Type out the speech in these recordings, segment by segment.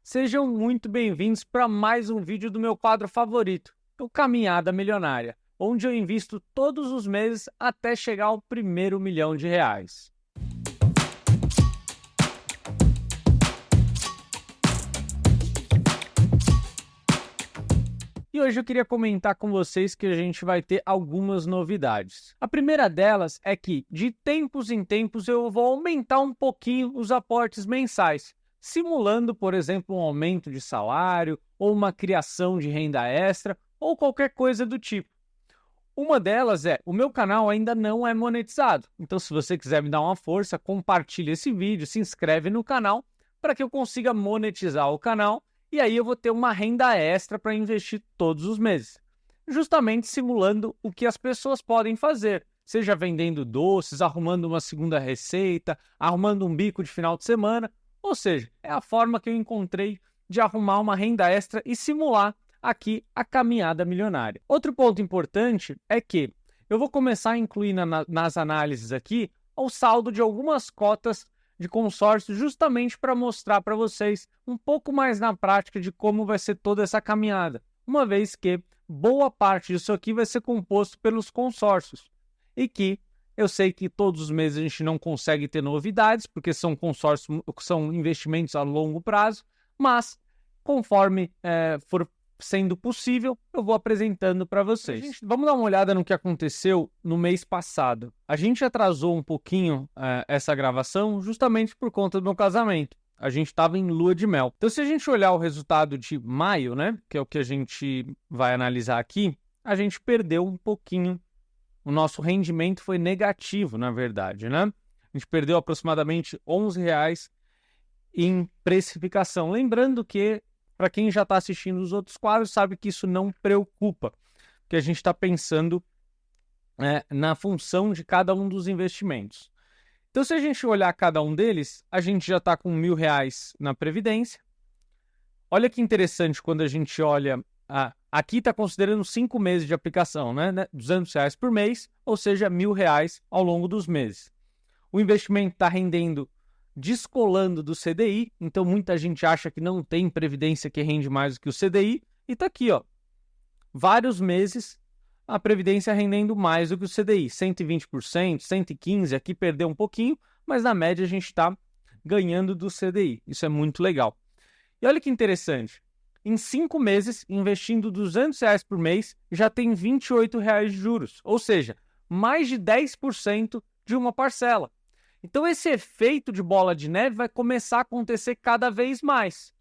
Sejam muito bem-vindos para mais um vídeo do meu quadro favorito, o Caminhada Milionária, onde eu invisto todos os meses até chegar ao primeiro R$ 1.000.000. E hoje eu queria comentar com vocês que a gente vai ter algumas novidades. A primeira delas é que, de tempos em tempos, eu vou aumentar um pouquinho os aportes mensais, simulando, por exemplo, um aumento de salário, ou uma criação de renda extra, ou qualquer coisa do tipo. Uma delas é, o meu canal ainda não é monetizado, então se você quiser me dar uma força, compartilhe esse vídeo, se inscreve no canal, para que eu consiga monetizar o canal, e aí eu vou ter uma renda extra para investir todos os meses, justamente simulando o que as pessoas podem fazer, seja vendendo doces, arrumando uma segunda receita, arrumando um bico de final de semana, ou seja, é a forma que eu encontrei de arrumar uma renda extra e simular aqui a caminhada milionária. Outro ponto importante é que eu vou começar a incluir nas análises aqui o saldo de algumas cotas de consórcio, justamente para mostrar para vocês um pouco mais na prática de como vai ser toda essa caminhada, uma vez que boa parte disso aqui vai ser composto pelos consórcios e que eu sei que todos os meses a gente não consegue ter novidades, porque são consórcios, são investimentos a longo prazo, mas conforme for sendo possível, eu vou apresentando para vocês. Vamos dar uma olhada no que aconteceu no mês passado. A gente atrasou um pouquinho essa gravação justamente por conta do meu casamento. A gente estava em lua de mel. Então, se a gente olhar o resultado de maio, né, que é o que a gente vai analisar aqui, a gente perdeu um pouquinho. O nosso rendimento foi negativo, na verdade, né? A gente perdeu aproximadamente R$ 11 em precificação. Lembrando que, para quem já está assistindo os outros quadros, sabe que isso não preocupa, porque a gente está pensando na função de cada um dos investimentos. Então, se a gente olhar cada um deles, a gente já está com R$ 1.000 na Previdência. Olha que interessante quando a gente olha... aqui está considerando 5 meses de aplicação, né? R$ 200 por mês, ou seja, R$ 1.000 ao longo dos meses. O investimento está rendendo descolando do CDI, então muita gente acha que não tem previdência que rende mais do que o CDI, e está aqui, ó, vários meses a previdência rendendo mais do que o CDI, 120%, 115%, aqui perdeu um pouquinho, mas na média a gente está ganhando do CDI, isso é muito legal. E olha que interessante, em 5 meses, investindo R$ 200 por mês, já tem R$ 28 de juros, ou seja, mais de 10% de uma parcela. Então, esse efeito de bola de neve vai começar a acontecer cada vez mais.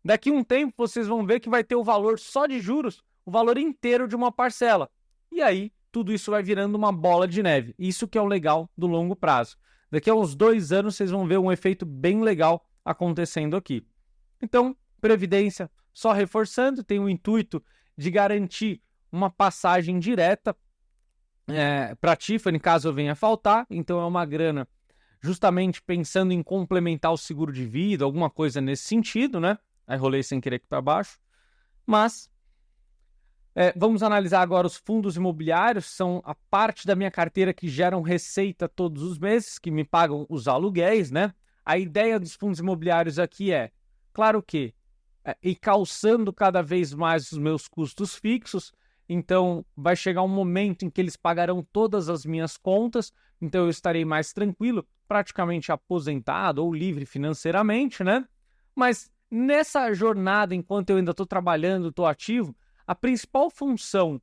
Daqui a um tempo, vocês vão ver que vai ter o valor só de juros, o valor inteiro de uma parcela. E aí, tudo isso vai virando uma bola de neve. Isso que é o legal do longo prazo. Daqui a uns 2 anos, vocês vão ver um efeito bem legal acontecendo aqui. Então, Previdência, só reforçando, tem o intuito de garantir uma passagem direta para a Tiffany, caso eu venha a faltar. Então, é uma grana justamente pensando em complementar o seguro de vida, alguma coisa nesse sentido, né? Aí rolei sem querer aqui para baixo. Mas vamos analisar agora os fundos imobiliários, são a parte da minha carteira que geram receita todos os meses, que me pagam os aluguéis, né? A ideia dos fundos imobiliários aqui é, claro que, ir calçando cada vez mais os meus custos fixos. Então, vai chegar um momento em que eles pagarão todas as minhas contas, então eu estarei mais tranquilo, praticamente aposentado ou livre financeiramente, né? Mas nessa jornada, enquanto eu ainda estou trabalhando, estou ativo, a principal função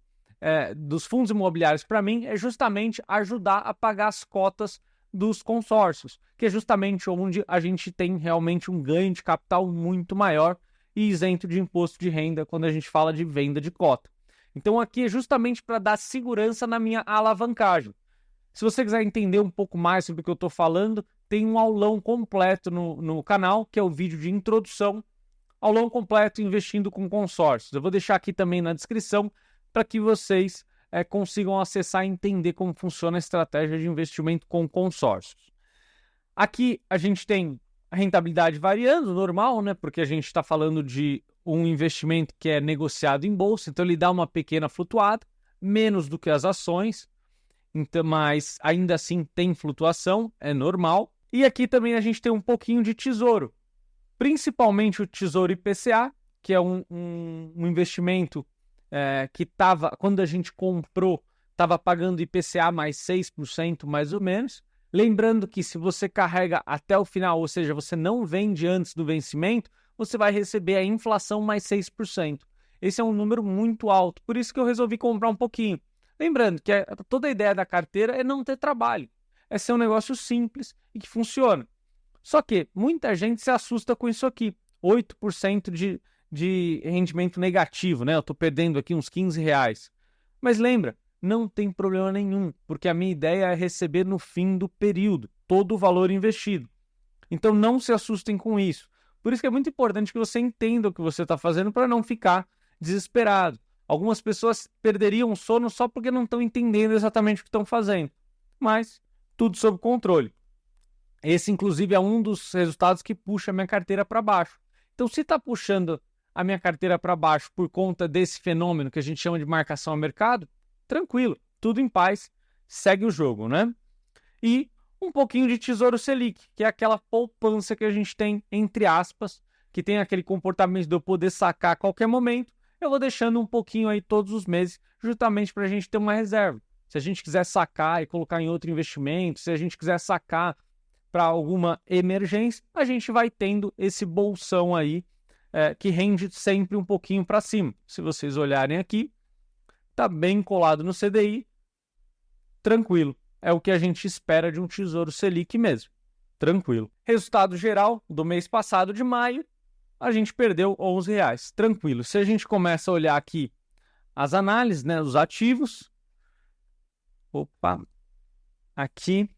dos fundos imobiliários para mim é justamente ajudar a pagar as cotas dos consórcios, que é justamente onde a gente tem realmente um ganho de capital muito maior e isento de imposto de renda quando a gente fala de venda de cota. Então aqui é justamente para dar segurança na minha alavancagem. Se você quiser entender um pouco mais sobre o que eu estou falando, tem um aulão completo no canal, que é o vídeo de introdução, aulão completo investindo com consórcios. Eu vou deixar aqui também na descrição para que vocês consigam acessar e entender como funciona a estratégia de investimento com consórcios. Aqui a gente tem a rentabilidade variando, normal, né? Porque a gente está falando de um investimento que é negociado em bolsa, então ele dá uma pequena flutuada, menos do que as ações, então, mas ainda assim tem flutuação, é normal. E aqui também a gente tem um pouquinho de tesouro, principalmente o Tesouro IPCA, que é um investimento que estava, quando a gente comprou, estava pagando IPCA mais 6%, mais ou menos. Lembrando que se você carrega até o final, ou seja, você não vende antes do vencimento, você vai receber a inflação mais 6%. Esse é um número muito alto, por isso que eu resolvi comprar um pouquinho. Lembrando que toda a ideia da carteira é não ter trabalho, é ser um negócio simples e que funciona. Só que muita gente se assusta com isso aqui, 8% de rendimento negativo, né? Eu estou perdendo aqui uns R$ 15. Mas lembra, não tem problema nenhum, porque a minha ideia é receber no fim do período todo o valor investido. Então não se assustem com isso. Por isso que é muito importante que você entenda o que você está fazendo para não ficar desesperado. Algumas pessoas perderiam o sono só porque não estão entendendo exatamente o que estão fazendo. Mas tudo sob controle. Esse, inclusive, é um dos resultados que puxa a minha carteira para baixo. Então, se está puxando a minha carteira para baixo por conta desse fenômeno que a gente chama de marcação a mercado, tranquilo, tudo em paz, segue o jogo, né? E um pouquinho de Tesouro Selic, que é aquela poupança que a gente tem, entre aspas, que tem aquele comportamento de eu poder sacar a qualquer momento. Eu vou deixando um pouquinho aí todos os meses, justamente para a gente ter uma reserva. Se a gente quiser sacar e colocar em outro investimento, se a gente quiser sacar para alguma emergência, a gente vai tendo esse bolsão aí que rende sempre um pouquinho para cima. Se vocês olharem aqui, está bem colado no CDI, tranquilo. É o que a gente espera de um Tesouro Selic mesmo, tranquilo. Resultado geral do mês passado, de maio, a gente perdeu R$ 11, tranquilo. Se a gente começa a olhar aqui as análises, né, os ativos, opa, aqui,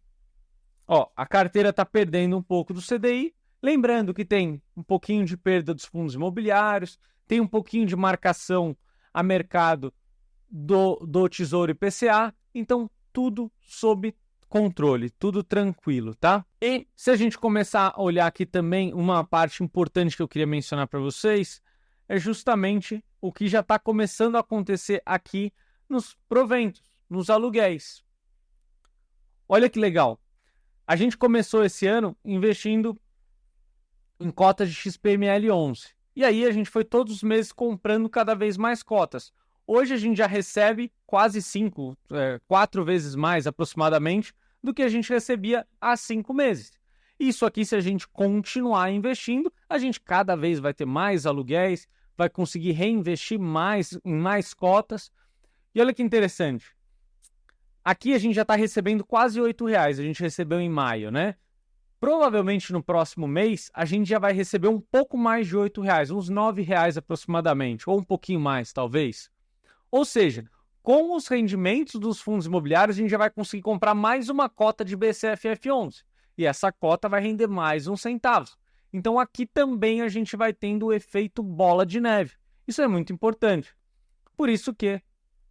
ó, a carteira está perdendo um pouco do CDI, lembrando que tem um pouquinho de perda dos fundos imobiliários, tem um pouquinho de marcação a mercado do Tesouro IPCA, então tudo sob controle, tudo tranquilo, tá? E se a gente começar a olhar aqui também, uma parte importante que eu queria mencionar para vocês é justamente o que já está começando a acontecer aqui nos proventos, nos aluguéis. Olha que legal. A gente começou esse ano investindo em cotas de XPML11. E aí a gente foi todos os meses comprando cada vez mais cotas. Hoje a gente já recebe quase 4 vezes mais aproximadamente do que a gente recebia há 5 meses. Isso aqui, se a gente continuar investindo, a gente cada vez vai ter mais aluguéis, vai conseguir reinvestir mais em mais cotas. E olha que interessante. Aqui a gente já está recebendo quase R$ 8, a gente recebeu em maio, né? Provavelmente no próximo mês a gente já vai receber um pouco mais de R$ 8, uns R$ 9 aproximadamente, ou um pouquinho mais, talvez. Ou seja, com os rendimentos dos fundos imobiliários, a gente já vai conseguir comprar mais uma cota de BCFF11. E essa cota vai render mais uns centavos. Então aqui também a gente vai tendo o efeito bola de neve. Isso é muito importante. Por isso que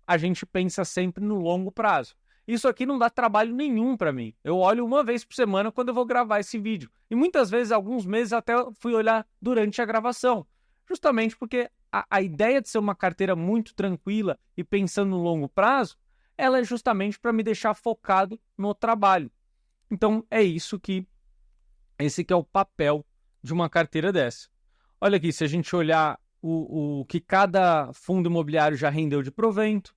a gente pensa sempre no longo prazo. Isso aqui não dá trabalho nenhum para mim. Eu olho uma vez por semana quando eu vou gravar esse vídeo. E muitas vezes, alguns meses, até fui olhar durante a gravação. Justamente porque a ideia de ser uma carteira muito tranquila e pensando no longo prazo, ela é justamente para me deixar focado no trabalho. Então, é isso que esse que é o papel de uma carteira dessa. Olha aqui, se a gente olhar o que cada fundo imobiliário já rendeu de provento,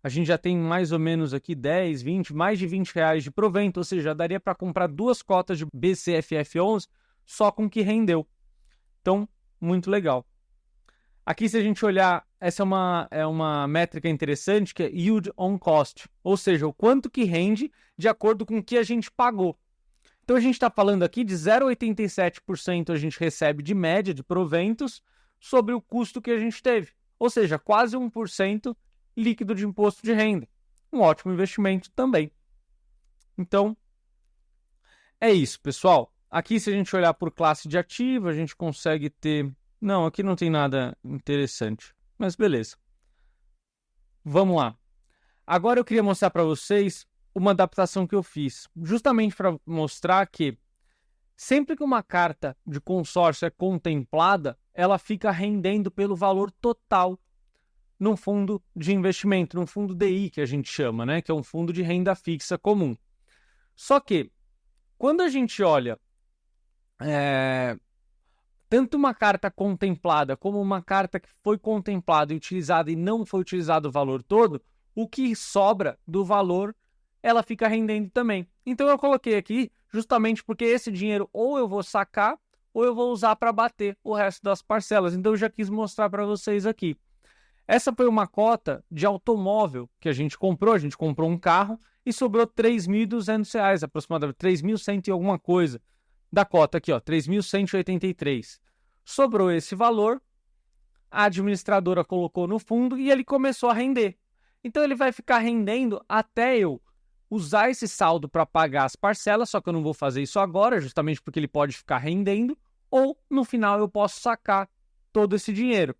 a gente já tem mais ou menos aqui 10, 20, mais de R$ 20 de provento, ou seja, daria para comprar 2 cotas de BCFF11 só com o que rendeu. Então, muito legal. Aqui, se a gente olhar, essa é uma métrica interessante, que é Yield on Cost, ou seja, o quanto que rende de acordo com o que a gente pagou. Então, a gente está falando aqui de 0,87% a gente recebe de média de proventos sobre o custo que a gente teve, ou seja, quase 1% líquido de imposto de renda. Um ótimo investimento também. Então, é isso, pessoal. Aqui, se a gente olhar por classe de ativo, a gente consegue ter... Não, aqui não tem nada interessante, mas beleza. Vamos lá. Agora eu queria mostrar para vocês uma adaptação que eu fiz, justamente para mostrar que sempre que uma carta de consórcio é contemplada, ela fica rendendo pelo valor total num fundo de investimento, num fundo DI, que a gente chama, né? Que é um fundo de renda fixa comum. Só que, quando a gente olha tanto uma carta contemplada como uma carta que foi contemplada e utilizada e não foi utilizado o valor todo, o que sobra do valor, ela fica rendendo também. Então eu coloquei aqui justamente porque esse dinheiro ou eu vou sacar ou eu vou usar para bater o resto das parcelas. Então eu já quis mostrar para vocês aqui. Essa foi uma cota de automóvel que a gente comprou um carro e sobrou R$ 3.200, aproximadamente 3.100 e alguma coisa da cota aqui, ó, 3.183. Sobrou esse valor, a administradora colocou no fundo e ele começou a render. Então ele vai ficar rendendo até eu usar esse saldo para pagar as parcelas, só que eu não vou fazer isso agora, justamente porque ele pode ficar rendendo, ou no final eu posso sacar todo esse dinheiro.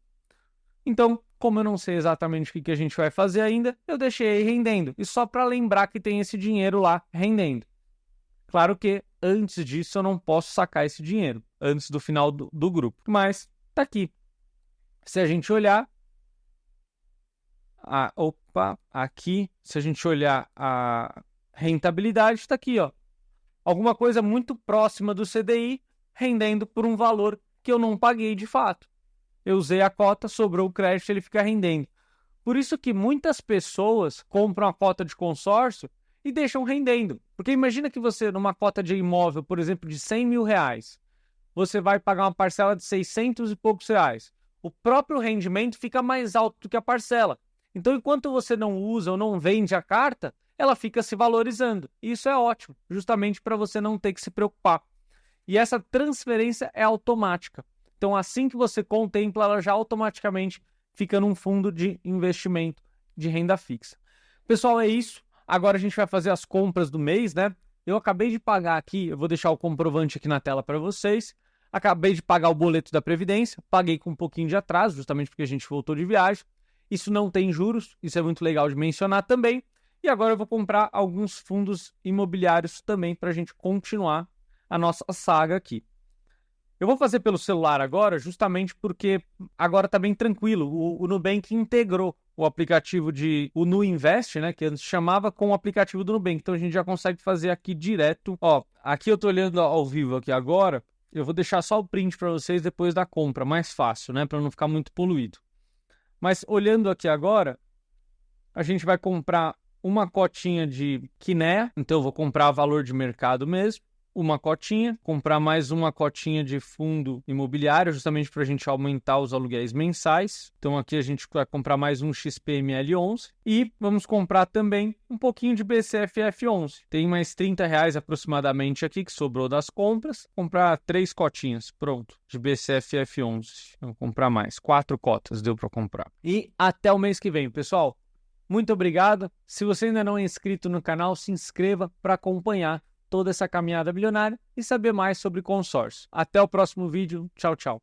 Então, como eu não sei exatamente o que a gente vai fazer ainda, eu deixei aí rendendo. E só para lembrar que tem esse dinheiro lá rendendo. Claro que antes disso eu não posso sacar esse dinheiro, antes do final do grupo. Mas tá aqui. Se a gente olhar... aqui, se a gente olhar a rentabilidade, está aqui, ó. Alguma coisa muito próxima do CDI, rendendo por um valor que eu não paguei de fato. Eu usei a cota, sobrou o crédito, ele fica rendendo. Por isso que muitas pessoas compram a cota de consórcio e deixam rendendo. Porque imagina que você, numa cota de imóvel, por exemplo, de R$ 100.000, você vai pagar uma parcela de 600 e poucos reais. O próprio rendimento fica mais alto do que a parcela. Então, enquanto você não usa ou não vende a carta, ela fica se valorizando. E isso é ótimo, justamente para você não ter que se preocupar. E essa transferência é automática. Então, assim que você contempla, ela já automaticamente fica num fundo de investimento de renda fixa. Pessoal, é isso. Agora a gente vai fazer as compras do mês, né? Eu acabei de pagar aqui, eu vou deixar o comprovante aqui na tela para vocês. Acabei de pagar o boleto da Previdência, paguei com um pouquinho de atraso, justamente porque a gente voltou de viagem. Isso não tem juros, isso é muito legal de mencionar também. E agora eu vou comprar alguns fundos imobiliários também para a gente continuar a nossa saga aqui. Eu vou fazer pelo celular agora, justamente porque agora está bem tranquilo. O Nubank integrou o aplicativo o NuInvest, né, que antes chamava, com o aplicativo do Nubank. Então a gente já consegue fazer aqui direto. Ó, aqui eu estou olhando ao vivo aqui agora. Eu vou deixar só o print para vocês depois da compra, mais fácil, né, para não ficar muito poluído. Mas olhando aqui agora, a gente vai comprar uma cotinha de Kinea. Então eu vou comprar valor de mercado mesmo. Uma cotinha, comprar mais uma cotinha de fundo imobiliário, justamente para a gente aumentar os aluguéis mensais. Então aqui a gente vai comprar mais um XPML11 e vamos comprar também um pouquinho de BCFF11. Tem mais R$ 30 aproximadamente aqui que sobrou das compras. Comprar 3 cotinhas, pronto, de BCFF11. Vou comprar mais, 4 cotas deu para comprar. E até o mês que vem, pessoal. Muito obrigado. Se você ainda não é inscrito no canal, se inscreva para acompanhar toda essa caminhada bilionária e saber mais sobre consórcio. Até o próximo vídeo. Tchau, tchau.